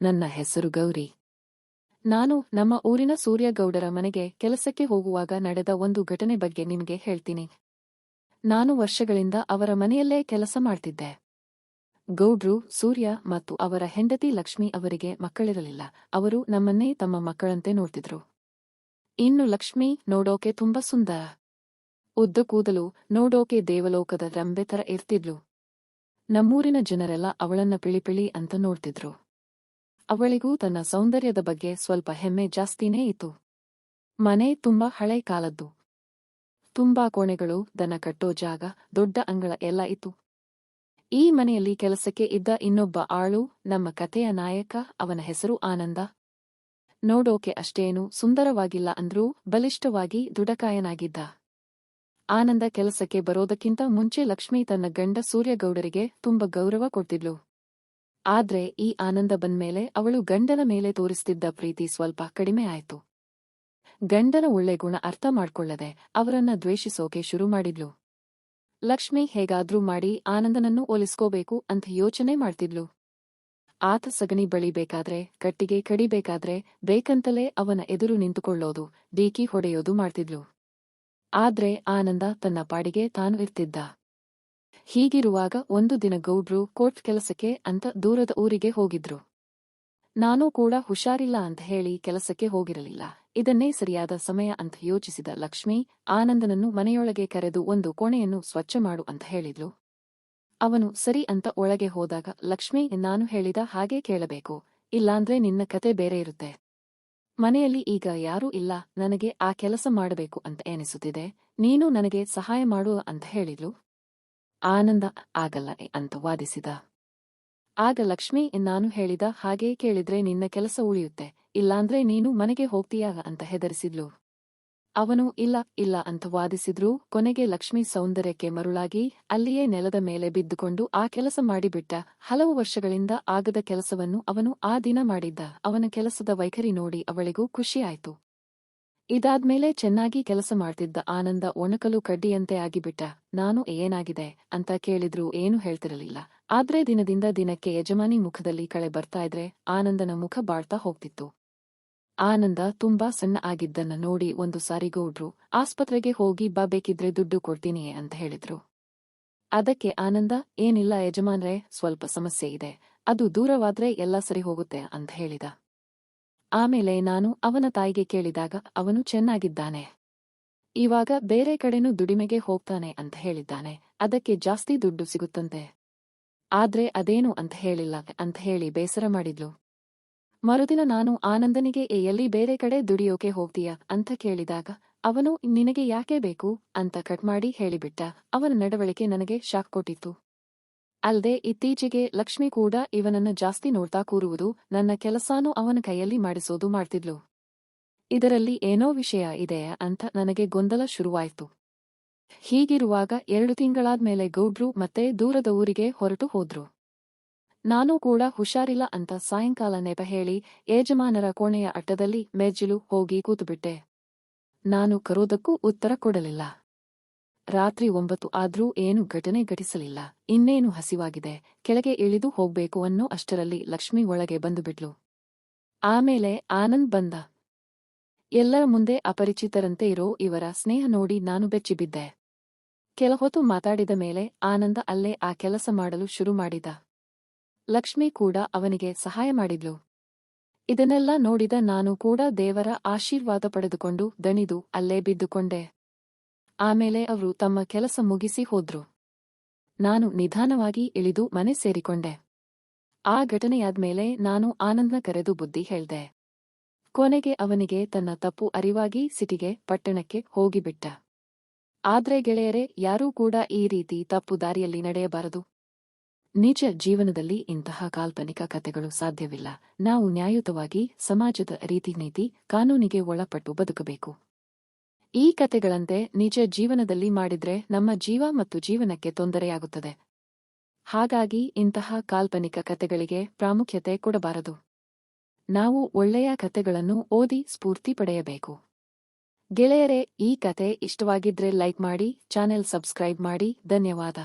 ನನ್ನ ಹೆಸರು ಗೌರಿ. ನಾನು ನಮ್ಮ ಊರಿನ ಸೂರ್ಯಗೌಡರ ಮನೆಗೆ ಕೆಲಸಕ್ಕೆ ಹೋಗುವಾಗ ನಡೆದ ಒಂದು ಘಟನೆ ಬಗ್ಗೆ ನಿಮಗೆ ಹೇಳ್ತೀನಿ. ನಾನು ವರ್ಷಗಳಿಂದ ಅವರ ಮನೆಯಲ್ಲೇ ಕೆಲಸ ಮಾಡ್ತಿದ್ದೆ. ಗೌಡ್ರು ಸೂರ್ಯ ಮತ್ತು ಅವರ ಹೆಂಡತಿ ಲಕ್ಷ್ಮಿ ಅವರಿಗೆ ಮಕ್ಕಳಿರಲಿಲ್ಲ. ಅವರು ನಮ್ಮನ್ನೇ ತಮ್ಮ ಮಕ್ಕಳಂತೆ ನೋಡ್ತಿದ್ರು. ಇನ್ನು ಲಕ್ಷ್ಮಿ ನೋಡೋಕೆ ತುಂಬಾ ಸುಂದರ. ಉದ್ದ ಕೂದಲು, ನೋಡೋಕೆ ದೇವಲೋಕದ ರಂಬೆ ತರ ಇರ್ತಿದ್ಲು. ನಮ್ಮೂರಿನ ಜನರೆಲ್ಲ ಅವಳನ್ನ ಪಿಳಿಪಿಳಿ ಅಂತ ನೋಡ್ತಿದ್ರು. ಅವಳಿಗೂ ತನ್ನ ಸೌಂದರ್ಯದ ಬಗ್ಗೆ ಸ್ವಲ್ಪ ಹೆಮ್ಮೆ ಜಾಸ್ತಿನೇ ಇತ್ತು. ಮನೆ ತುಂಬಾ ಹಳೆ ಕಾಲದ್ದು. ತುಂಬಾ ಕೋಣೆಗಳು, ದನ ಕಟ್ಟೋ ಜಾಗ, ದೊಡ್ಡ ಅಂಗಳ ಎಲ್ಲ ಇತ್ತು. ಈ ಮನೆಯಲ್ಲಿ ಕೆಲಸಕ್ಕೆ ಇದ್ದ ಇನ್ನೊಬ್ಬ ಆಳು ನಮ್ಮ ಕಥೆಯ ನಾಯಕ. ಅವನ ಹೆಸರು ಆನಂದ. ನೋಡೋಕೆ ಅಷ್ಟೇನು ಸುಂದರವಾಗಿಲ್ಲ ಅಂದ್ರೂ ಬಲಿಷ್ಠವಾಗಿ ದುಡಕಾಯನಾಗಿದ್ದ. ಆನಂದ ಕೆಲಸಕ್ಕೆ ಬರೋದಕ್ಕಿಂತ ಮುಂಚೆ ಲಕ್ಷ್ಮಿ ತನ್ನ ಗಂಡ ಸೂರ್ಯಗೌಡರಿಗೆ ತುಂಬಾ ಗೌರವ ಕೊಡ್ತಿದ್ಲು. ಆದ್ರೆ ಈ ಆನಂದ ಬಂದ್ಮೇಲೆ ಅವಳು ಗಂಡನ ಮೇಲೆ ತೋರಿಸ್ತಿದ್ದ ಪ್ರೀತಿ ಸ್ವಲ್ಪ ಕಡಿಮೆ ಆಯ್ತು. ಗಂಡನ ಒಳ್ಳೆ ಗುಣ ಅರ್ಥ ಮಾಡ್ಕೊಳ್ಳದೆ ಅವರನ್ನ ದ್ವೇಷಿಸೋಕೆ ಶುರು ಮಾಡಿದ್ಲು. ಲಕ್ಷ್ಮಿ ಹೇಗಾದ್ರೂ ಮಾಡಿ ಆನಂದನನ್ನು ಒಲಿಸ್ಕೋಬೇಕು ಅಂತ ಯೋಚನೆ ಮಾಡ್ತಿದ್ಲು. ಆತ ಸಗಣಿ ಬಳಿಬೇಕಾದ್ರೆ, ಕಟ್ಟಿಗೆ ಕಡಿಬೇಕಾದ್ರೆ ಬೇಕಂತಲೇ ಅವನ ಎದುರು ನಿಂತುಕೊಳ್ಳೋದು, ಡೀಕಿ ಹೊಡೆಯೋದು ಮಾಡ್ತಿದ್ಲು. ಆದ್ರೆ ಆನಂದ ತನ್ನ ಪಾಡಿಗೆ ತಾನು ಇರ್ತಿದ್ದ. ಹೀಗಿರುವಾಗ ಒಂದು ದಿನ ಗೌಡ್ರು ಕೋರ್ಟ್ ಕೆಲಸಕ್ಕೆ ಅಂತ ದೂರದ ಊರಿಗೆ ಹೋಗಿದ್ರು. ನಾನೂ ಕೂಡ ಹುಷಾರಿಲ್ಲ ಅಂತ ಹೇಳಿ ಕೆಲಸಕ್ಕೆ ಹೋಗಿರಲಿಲ್ಲ. ಇದನ್ನೇ ಸರಿಯಾದ ಸಮಯ ಅಂತ ಯೋಚಿಸಿದ ಲಕ್ಷ್ಮಿ ಆನಂದನನ್ನು ಮನೆಯೊಳಗೆ ಕರೆದು ಒಂದು ಕೋಣೆಯನ್ನು ಸ್ವಚ್ಛ ಮಾಡು ಅಂತ ಹೇಳಿದ್ಲು. ಅವನು ಸರಿ ಅಂತ ಒಳಗೆ ಹೋದಾಗ ಲಕ್ಷ್ಮಿ, ನಾನು ಹೇಳಿದ ಹಾಗೆ ಕೇಳಬೇಕು, ಇಲ್ಲಾಂದ್ರೆ ನಿನ್ನ ಕತೆ ಬೇರೆ ಇರುತ್ತೆ. ಮನೆಯಲ್ಲಿ ಈಗ ಯಾರೂ ಇಲ್ಲ, ನನಗೆ ಆ ಕೆಲಸ ಮಾಡಬೇಕು ಅಂತ ಎನಿಸುತ್ತಿದೆ, ನೀನು ನನಗೆ ಸಹಾಯ ಮಾಡು ಅಂತ ಹೇಳಿದ್ಲು. ಆನಂದ ಆಗಲ್ಲ ಅಂತ ವಾದಿಸಿದ. ಆಗ ಲಕ್ಷ್ಮಿ, ನಾನು ಹೇಳಿದ ಹಾಗೆ ಕೇಳಿದ್ರೆ ನಿನ್ನ ಕೆಲಸ ಉಳಿಯುತ್ತೆ, ಇಲ್ಲಾಂದ್ರೆ ನೀನು ಮನೆಗೆ ಹೋಗ್ತೀಯಾ ಅಂತ ಹೆದರಿಸಿದ್ಲು. ಅವನು ಇಲ್ಲ ಇಲ್ಲ ಅಂತ ವಾದಿಸಿದ್ರೂ ಕೊನೆಗೆ ಲಕ್ಷ್ಮಿ ಸೌಂದರ್ಯಕ್ಕೆ ಮರುಳಾಗಿ ಅಲ್ಲಿಯೇ ನೆಲದ ಮೇಲೆ ಬಿದ್ದುಕೊಂಡು ಆ ಕೆಲಸ ಮಾಡಿಬಿಟ್ಟ. ಹಲವು ವರ್ಷಗಳಿಂದ ಆಗದ ಕೆಲಸವನ್ನು ಅವನು ಆ ದಿನ ಮಾಡಿದ್ದ. ಅವನ ಕೆಲಸದ ವೈಖರಿ ನೋಡಿ ಅವಳಿಗೂ ಖುಷಿಯಾಯ್ತು. ಇದಾದ್ಮೇಲೆ ಚೆನ್ನಾಗಿ ಕೆಲಸ ಮಾಡ್ತಿದ್ದ ಆನಂದ ಒಣಕಲು ಕಡ್ಡಿಯಂತೆ ಆಗಿಬಿಟ್ಟ. ನಾನು ಏನಾಗಿದೆ ಅಂತ ಕೇಳಿದ್ರೂ ಏನೂ ಹೇಳ್ತಿರಲಿಲ್ಲ. ಆದ್ರೆ ದಿನದಿಂದ ದಿನಕ್ಕೆ ಯಜಮಾನಿ ಮುಖದಲ್ಲಿ ಕಳೆ ಬರ್ತಾ ಇದ್ರೆ ಆನಂದನ ಮುಖ ಬಾಳ್ತಾ ಹೋಗ್ತಿತ್ತು. ಆನಂದ ತುಂಬಾ ಸಣ್ಣ ಆಗಿದ್ದನ್ನ ನೋಡಿ ಒಂದು ಸಾರಿ ಗೌಡ್ರು ಆಸ್ಪತ್ರೆಗೆ ಹೋಗಿ ಬಾ, ಬೇಕಿದ್ರೆ ದುಡ್ಡು ಕೊಡ್ತೀನಿ ಅಂತ ಹೇಳಿದ್ರು. ಅದಕ್ಕೆ ಆನಂದ, ಏನಿಲ್ಲ ಯಜಮಾನ್ರೆ, ಸ್ವಲ್ಪ ಸಮಸ್ಯೆ ಇದೆ, ಅದು ದೂರವಾದ್ರೆ ಎಲ್ಲ ಸರಿ ಹೋಗುತ್ತೆ ಅಂತ ಹೇಳಿದ. ಆಮೇಲೆ ನಾನು ಅವನ ತಾಯಿಗೆ ಕೇಳಿದಾಗ ಅವನು ಚೆನ್ನಾಗಿದ್ದಾನೆ, ಇವಾಗ ಬೇರೆ ಕಡೆನೂ ದುಡಿಮೆಗೆ ಹೋಗ್ತಾನೆ ಅಂತ ಹೇಳಿದ್ದಾನೆ. ಅದಕ್ಕೆ ಜಾಸ್ತಿ ದುಡ್ಡು ಸಿಗುತ್ತಂತೆ. ಆದ್ರೆ ಅದೇನು ಅಂತ ಹೇಳಿಲ್ಲ ಅಂತ ಹೇಳಿ ಬೇಸರ ಮಾಡಿದ್ಲು. ಮರುದಿನ ನಾನು ಆನಂದನಿಗೆ ಎಲ್ಲಿ ಬೇರೆ ಕಡೆ ದುಡಿಯೋಕೆ ಹೋಗ್ತೀಯಾ ಅಂತ ಕೇಳಿದಾಗ ಅವನು ನಿನಗೆ ಯಾಕೆ ಬೇಕು ಅಂತ ಕಟ್ ಮಾಡಿ ಹೇಳಿಬಿಟ್ಟ. ಅವನ ನಡವಳಿಕೆ ನನಗೆ ಶಾಕ್ ಕೊಟ್ಟಿತ್ತು. ಅಲ್ದೆ ಇತ್ತೀಚೆಗೆ ಲಕ್ಷ್ಮಿ ಕೂಡ ಇವನನ್ನ ಜಾಸ್ತಿ ನೋಡ್ತಾ ಕೂರುವುದು, ನನ್ನ ಕೆಲಸಾನೂ ಅವನ ಕೈಯಲ್ಲಿ ಮಾಡಿಸೋದು ಮಾಡ್ತಿದ್ಲು. ಇದರಲ್ಲಿ ಏನೋ ವಿಷಯ ಇದೆ ಅಂತ ನನಗೆ ಗೊಂದಲ ಶುರುವಾಯ್ತು. ಹೀಗಿರುವಾಗ 2 ತಿಂಗಳಾದ್ಮೇಲೆ ಗೌಡ್ರು ಮತ್ತೆ ದೂರದ ಊರಿಗೆ ಹೊರಟು ಹೋದ್ರು. ನಾನೂ ಕೂಡ ಹುಷಾರಿಲ್ಲ ಅಂತ ಸಾಯಂಕಾಲ ನೆಪ ಹೇಳಿ ಯಜಮಾನರ ಕೋಣೆಯ ಅಟ್ಟದಲ್ಲಿ ಮೆಜ್ಜಿಲು ಹೋಗಿ ಕೂತುಬಿಟ್ಟೆ. ನಾನು ಕರೋದಕ್ಕೂ ಉತ್ತರ ಕೊಡಲಿಲ್ಲ. ರಾತ್ರಿ 9 ಆದ್ರೂ ಏನು ಘಟನೆ ಘಟಿಸಲಿಲ್ಲ. ಇನ್ನೇನು ಹಸಿವಾಗಿದೆ, ಕೆಳಗೆ ಇಳಿದು ಹೋಗ್ಬೇಕು ಅನ್ನೋ ಅಷ್ಟರಲ್ಲಿ ಲಕ್ಷ್ಮಿ ಒಳಗೆ ಬಂದುಬಿಟ್ಲು. ಆಮೇಲೆ ಆನಂದ್ ಬಂದ. ಎಲ್ಲರ ಮುಂದೆ ಅಪರಿಚಿತರಂತೆ ಇರೋ ಇವರ ಸ್ನೇಹ ನೋಡಿ ನಾನು ಬೆಚ್ಚಿಬಿದ್ದೆ. ಕೆಲಹೊತ್ತು ಮಾತಾಡಿದ ಮೇಲೆ ಆನಂದ ಅಲ್ಲೇ ಆ ಕೆಲಸ ಮಾಡಲು ಶುರು ಮಾಡಿದ. ಲಕ್ಷ್ಮಿ ಕೂಡ ಅವನಿಗೆ ಸಹಾಯ ಮಾಡಿದ್ಲು. ಇದನ್ನೆಲ್ಲ ನೋಡಿದ ನಾನು ಕೂಡ ದೇವರ ಆಶೀರ್ವಾದ ಪಡೆದುಕೊಂಡು ದಣಿದು ಅಲ್ಲೇ ಬಿದ್ದುಕೊಂಡೆ. ಆಮೇಲೆ ಅವರು ತಮ್ಮ ಕೆಲಸ ಮುಗಿಸಿ ಹೋದ್ರು. ನಾನು ನಿಧಾನವಾಗಿ ಇಳಿದು ಮನೆ ಸೇರಿಕೊಂಡೆ. ಆ ಘಟನೆಯಾದ್ಮೇಲೆ ನಾನು ಆನಂದ್ನ ಕರೆದು ಬುದ್ಧಿ ಹೇಳ್ದೆ. ಕೊನೆಗೆ ಅವನಿಗೆ ತನ್ನ ತಪ್ಪು ಅರಿವಾಗಿ ಸಿಟಿಗೆ ಪಟ್ಟಣಕ್ಕೆ ಹೋಗಿಬಿಟ್ಟ. ಆದ್ರೆ ಗೆಳೆಯರೇ, ಯಾರೂ ಕೂಡ ಈ ರೀತಿ ತಪ್ಪು ದಾರಿಯಲ್ಲಿ ನಡೆಯಬಾರದು. ನಿಜ ಜೀವನದಲ್ಲಿ ಇಂತಹ ಕಾಲ್ಪನಿಕ ಕಥೆಗಳು ಸಾಧ್ಯವಿಲ್ಲ. ನಾವು ನ್ಯಾಯಯುತವಾಗಿ ಸಮಾಜದ ರೀತಿ ನೀತಿ ಕಾನೂನಿಗೆ ಒಳಪಟ್ಟು ಬದುಕಬೇಕು. ಈ ಕಥೆಗಳಂತೆ ನಿಜ ಜೀವನದಲ್ಲಿ ಮಾಡಿದ್ರೆ ನಮ್ಮ ಜೀವ ಮತ್ತು ಜೀವನಕ್ಕೆ ತೊಂದರೆಯಾಗುತ್ತದೆ. ಹಾಗಾಗಿ ಇಂತಹ ಕಾಲ್ಪನಿಕ ಕಥೆಗಳಿಗೆ ಪ್ರಾಮುಖ್ಯತೆ ಕೊಡಬಾರದು. ನಾವು ಒಳ್ಳೆಯ ಕಥೆಗಳನ್ನು ಓದಿ ಸ್ಫೂರ್ತಿ ಪಡೆಯಬೇಕು. ಗೆಳೆಯರೇ, ಈ ಕಥೆ ಇಷ್ಟವಾಗಿದ್ರೆ ಲೈಕ್ ಮಾಡಿ, ಚಾನೆಲ್ ಸಬ್ಸ್ಕ್ರೈಬ್ ಮಾಡಿ. ಧನ್ಯವಾದ.